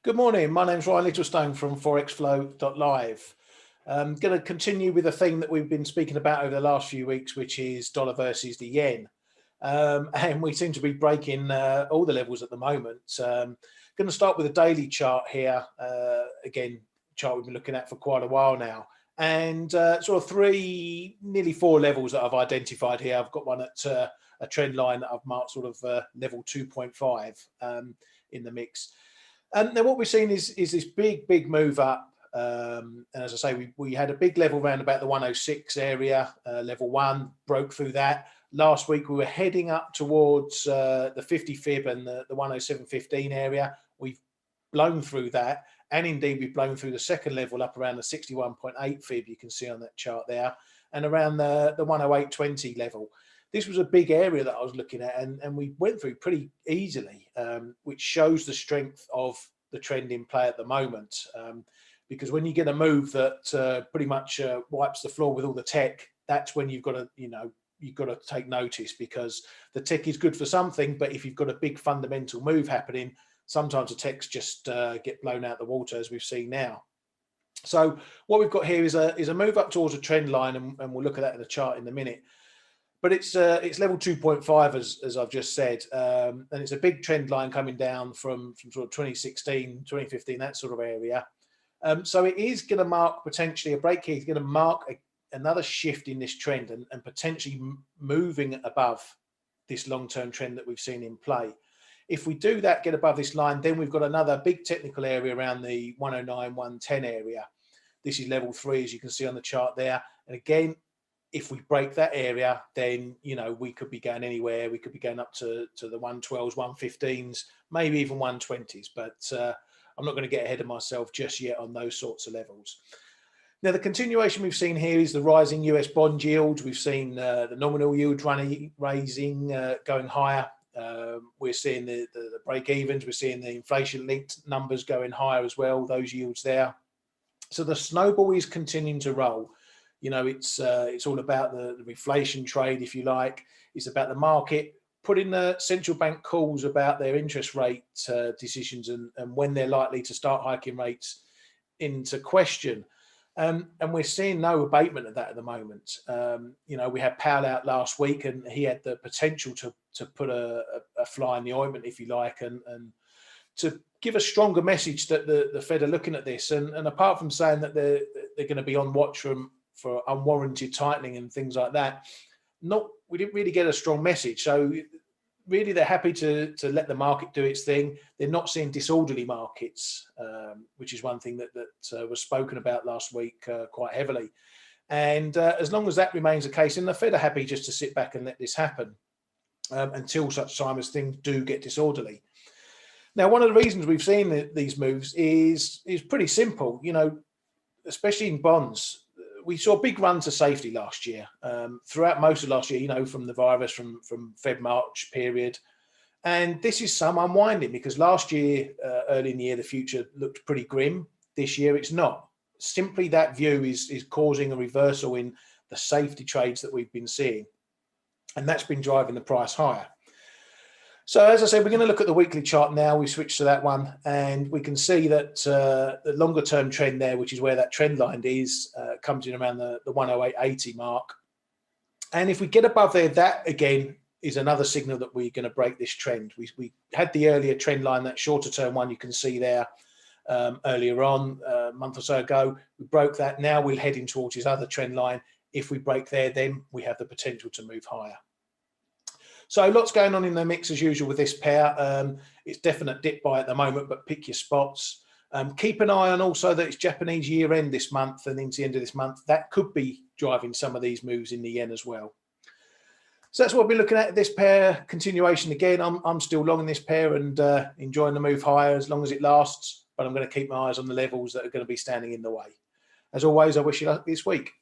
Good morning. My name's Ryan Littlestone from forexflow.live. I'm going to continue with a theme that we've been speaking about over the last few weeks, which is dollar versus the yen. And we seem to be breaking all the levels at the moment. Going to start with a daily chart here. Again, chart we've been looking at for quite a while now. And sort of nearly four levels that I've identified here. I've got one at a trend line that I've marked sort of level 2.5 in the mix. And then what we've seen is this big move up. And as I say, we had a big level around about the 106 area, level one, broke through that. Last week, we were heading up towards the 50 fib and the 107.15 area. We've blown through that. And indeed, we've blown through the second level up around the 61.8 fib, you can see on that chart there, and around the 108.20 level. This was a big area that I was looking at, and we went through pretty easily, which shows the strength of the trend in play at the moment. Because when you get a move that pretty much wipes the floor with all the tech, that's when you've got to take notice, because the tech is good for something, but if you've got a big fundamental move happening, sometimes the techs just get blown out the water, as we've seen now. So what we've got here is a move up towards a trend line, and we'll look at that in the chart in a minute. But it's level 2.5, as I've just said, and it's a big trend line coming down from sort of 2016, 2015, that sort of area. So it is going to mark potentially a break here. It's going to mark another shift in this trend and potentially moving above this long-term trend that we've seen in play. If we do that, get above this line, then we've got another big technical area around the 109, 110 area. This is level 3, as you can see on the chart there. And again, if we break that area, then, we could be going anywhere. We could be going up to the 112s, 115s, maybe even 120s. But I'm not going to get ahead of myself just yet on those sorts of levels. Now, the continuation we've seen here is the rising US bond yields. We've seen the nominal yield raising, going higher. We're seeing the break-evens. We're seeing the inflation-linked numbers going higher as well, those yields there. So the snowball is continuing to roll. It's all about the reflation trade, if you like. It's about the market putting the central bank calls about their interest rate decisions and when they're likely to start hiking rates into question. And we're seeing no abatement of that at the moment. We had Powell out last week, and he had the potential to put a fly in the ointment, if you like, and to give a stronger message that the Fed are looking at this. And apart from saying that they're going to be on watch for unwarranted tightening and things like that, we didn't really get a strong message. So really, they're happy to let the market do its thing. They're not seeing disorderly markets, which is one thing that was spoken about last week quite heavily. And as long as that remains the case, and the Fed are happy just to sit back and let this happen until such time as things do get disorderly. Now, one of the reasons we've seen these moves is pretty simple. Especially in bonds. We saw a big run to safety last year, throughout most of last year, from the virus, from Feb-March period. And this is some unwinding, because last year, early in the year, the future looked pretty grim. This year, it's not. Simply that view is causing a reversal in the safety trades that we've been seeing. And that's been driving the price higher. So as I said, we're going to look at the weekly chart now. We switch to that one, and we can see that the longer term trend there, which is where that trend line is, comes in around the 108.80 mark. And if we get above there, that again is another signal that we're going to break this trend. We had the earlier trend line, that shorter term one you can see there earlier on, a month or so ago. We broke that. Now we're heading towards this other trend line. If we break there, then we have the potential to move higher. So lots going on in the mix as usual with this pair. It's definite dip buy at the moment, but pick your spots. Keep an eye on also that it's Japanese year end this month and into the end of this month. That could be driving some of these moves in the yen as well. So that's what we're looking at this pair. Continuation again. I'm still long in this pair and enjoying the move higher as long as it lasts, but I'm going to keep my eyes on the levels that are going to be standing in the way. As always, I wish you luck this week.